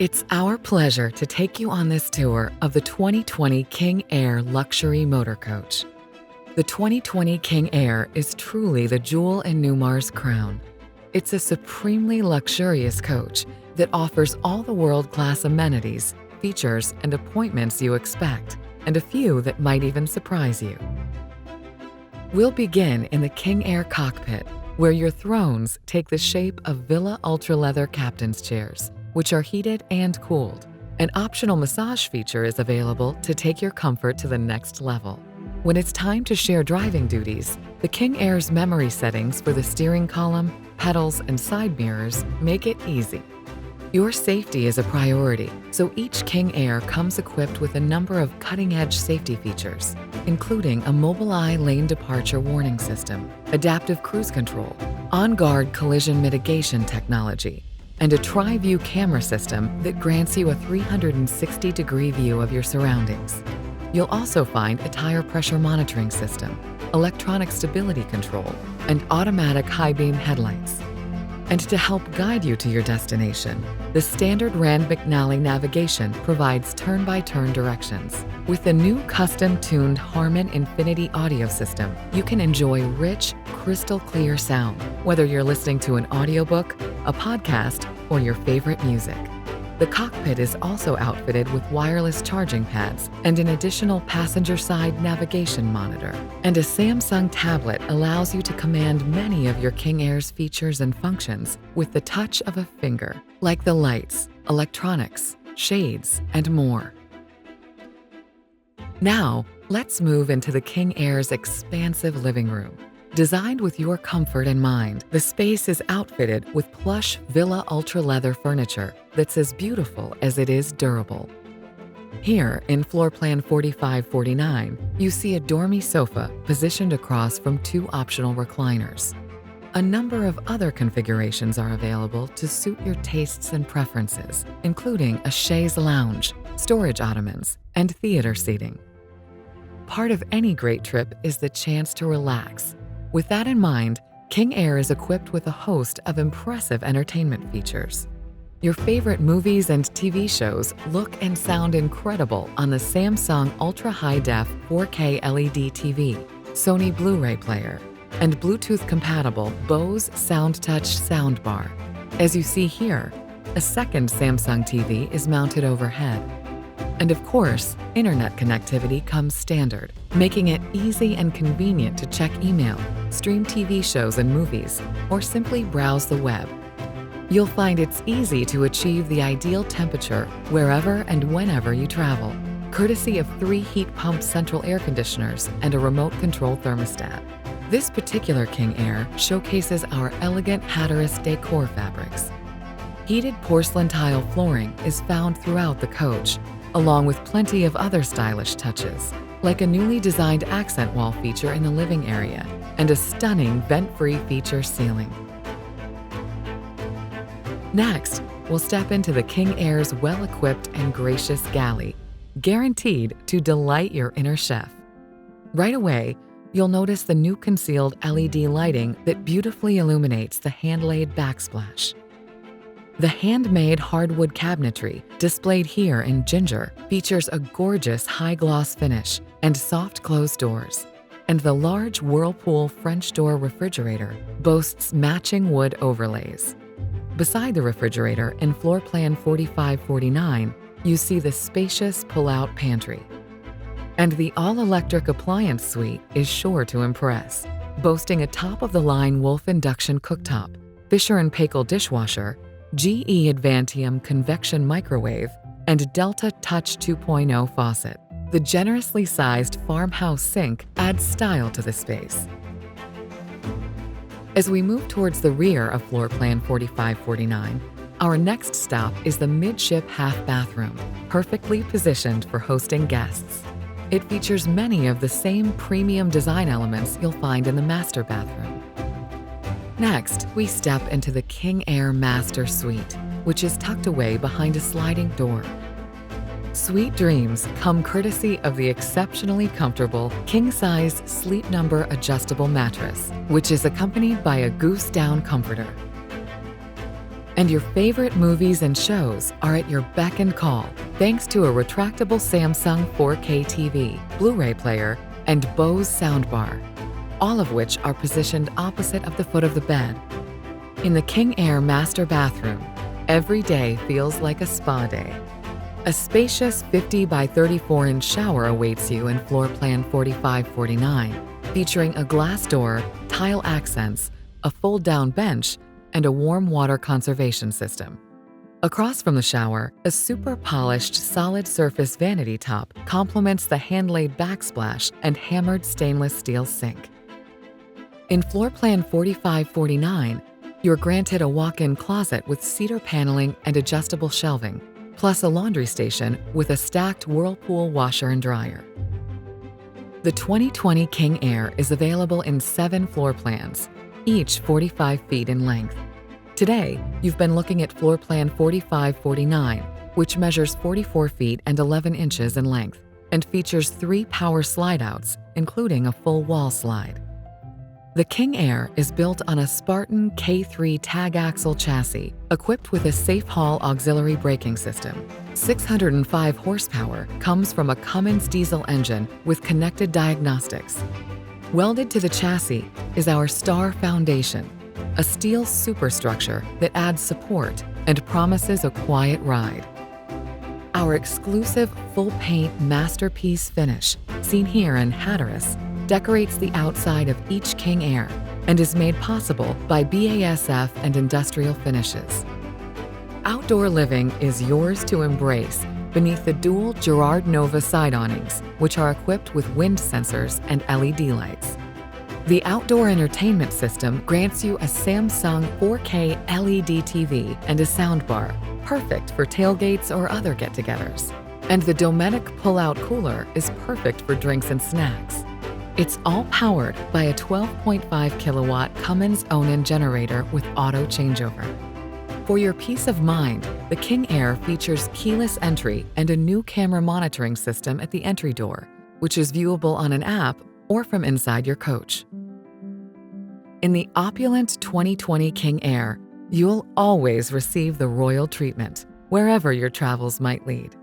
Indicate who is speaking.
Speaker 1: It's our pleasure to take you on this tour of the 2020 King Aire luxury motor coach. The 2020 King Aire is truly the jewel in Newmar's crown. It's a supremely luxurious coach that offers all the world-class amenities, features, and appointments you expect, and a few that might even surprise you. We'll begin in the King Aire cockpit, where your thrones take the shape of Villa Ultra Leather captain's chairs, which are heated and cooled. An optional massage feature is available to take your comfort to the next level. When it's time to share driving duties, the King Aire's memory settings for the steering column, pedals, and side mirrors make it easy. Your safety is a priority, so each King Aire comes equipped with a number of cutting-edge safety features, including a Mobileye lane departure warning system, adaptive cruise control, on-guard collision mitigation technology, and a tri-view camera system that grants you a 360-degree view of your surroundings. You'll also find a tire pressure monitoring system, electronic stability control, and automatic high-beam headlights. And to help guide you to your destination, the standard Rand McNally navigation provides turn-by-turn directions. With the new custom-tuned Harman Infinity audio system, you can enjoy rich, crystal-clear sound, whether you're listening to an audiobook, a podcast, or your favorite music. The cockpit is also outfitted with wireless charging pads and an additional passenger-side navigation monitor. And a Samsung tablet allows you to command many of your King Aire's features and functions with the touch of a finger, like the lights, electronics, shades, and more. Now, let's move into the King Aire's expansive living room. Designed with your comfort in mind, the space is outfitted with plush Villa Ultra Leather furniture that's as beautiful as it is durable. Here, in floor plan 4549, you see a dormy sofa positioned across from two optional recliners. A number of other configurations are available to suit your tastes and preferences, including a chaise lounge, storage ottomans, and theater seating. Part of any great trip is the chance to relax. With that in mind, King Aire is equipped with a host of impressive entertainment features. Your favorite movies and TV shows look and sound incredible on the Samsung Ultra High-Def 4K LED TV, Sony Blu-ray player, and Bluetooth-compatible Bose SoundTouch soundbar. As you see here, a second Samsung TV is mounted overhead. And of course, internet connectivity comes standard, making it easy and convenient to check email, stream TV shows and movies, or simply browse the web. You'll find it's easy to achieve the ideal temperature wherever and whenever you travel, courtesy of 3 heat pump central air conditioners and a remote control thermostat. This particular King Aire showcases our elegant Hatteras decor fabrics. Heated porcelain tile flooring is found throughout the coach, along with plenty of other stylish touches, like a newly designed accent wall feature in the living area and a stunning vent-free feature ceiling. Next, we'll step into the King Aire's well-equipped and gracious galley, guaranteed to delight your inner chef. Right away, you'll notice the new concealed LED lighting that beautifully illuminates the hand-laid backsplash. The handmade hardwood cabinetry, displayed here in ginger, features a gorgeous high-gloss finish and soft closed doors. And the large Whirlpool French door refrigerator boasts matching wood overlays. Beside the refrigerator in floor plan 4549, you see the spacious pull-out pantry. And the all-electric appliance suite is sure to impress, boasting a top-of-the-line Wolf induction cooktop, Fisher & Paykel dishwasher, GE Advantium convection microwave, and Delta Touch 2.0 faucet. The generously sized farmhouse sink adds style to the space. As we move towards the rear of floor plan 4549, our next stop is the midship half bathroom, perfectly positioned for hosting guests. It features many of the same premium design elements you'll find in the master bathroom. Next, we step into the King Aire Master Suite, which is tucked away behind a sliding door. Sweet dreams come courtesy of the exceptionally comfortable king-size Sleep Number adjustable mattress, which is accompanied by a goose down comforter. And your favorite movies and shows are at your beck and call thanks to a retractable Samsung 4K TV, Blu-ray player, and Bose soundbar, all of which are positioned opposite of the foot of the bed. In the King Air master bathroom, every day feels like a spa day. A spacious 50 by 34-inch shower awaits you in floor plan 4549, featuring a glass door, tile accents, a fold-down bench, and a warm water conservation system. Across from the shower, a super polished solid surface vanity top complements the hand-laid backsplash and hammered stainless steel sink. In floor plan 4549, you're granted a walk-in closet with cedar paneling and adjustable shelving, plus a laundry station with a stacked Whirlpool washer and dryer. The 2020 King Air is available in 7 floor plans, each 45 feet in length. Today, you've been looking at floor plan 4549, which measures 44 feet and 11 inches in length and features 3 power slide-outs, including a full wall slide. The King Air is built on a Spartan K3 tag axle chassis equipped with a safe haul auxiliary braking system. 605 horsepower comes from a Cummins diesel engine with connected diagnostics. Welded to the chassis is our Star Foundation, a steel superstructure that adds support and promises a quiet ride. Our exclusive full-paint masterpiece finish, seen here in Hatteras, decorates the outside of each King Air and is made possible by BASF and industrial finishes. Outdoor living is yours to embrace beneath the dual Girard Nova side awnings, which are equipped with wind sensors and LED lights. The outdoor entertainment system grants you a Samsung 4K LED TV and a soundbar, perfect for tailgates or other get-togethers. And the Domenic pull-out cooler is perfect for drinks and snacks. It's all powered by a 12.5 kilowatt Cummins Onan generator with auto changeover. For your peace of mind, the King Air features keyless entry and a new camera monitoring system at the entry door, which is viewable on an app or from inside your coach. In the opulent 2020 King Air, you'll always receive the royal treatment, wherever your travels might lead.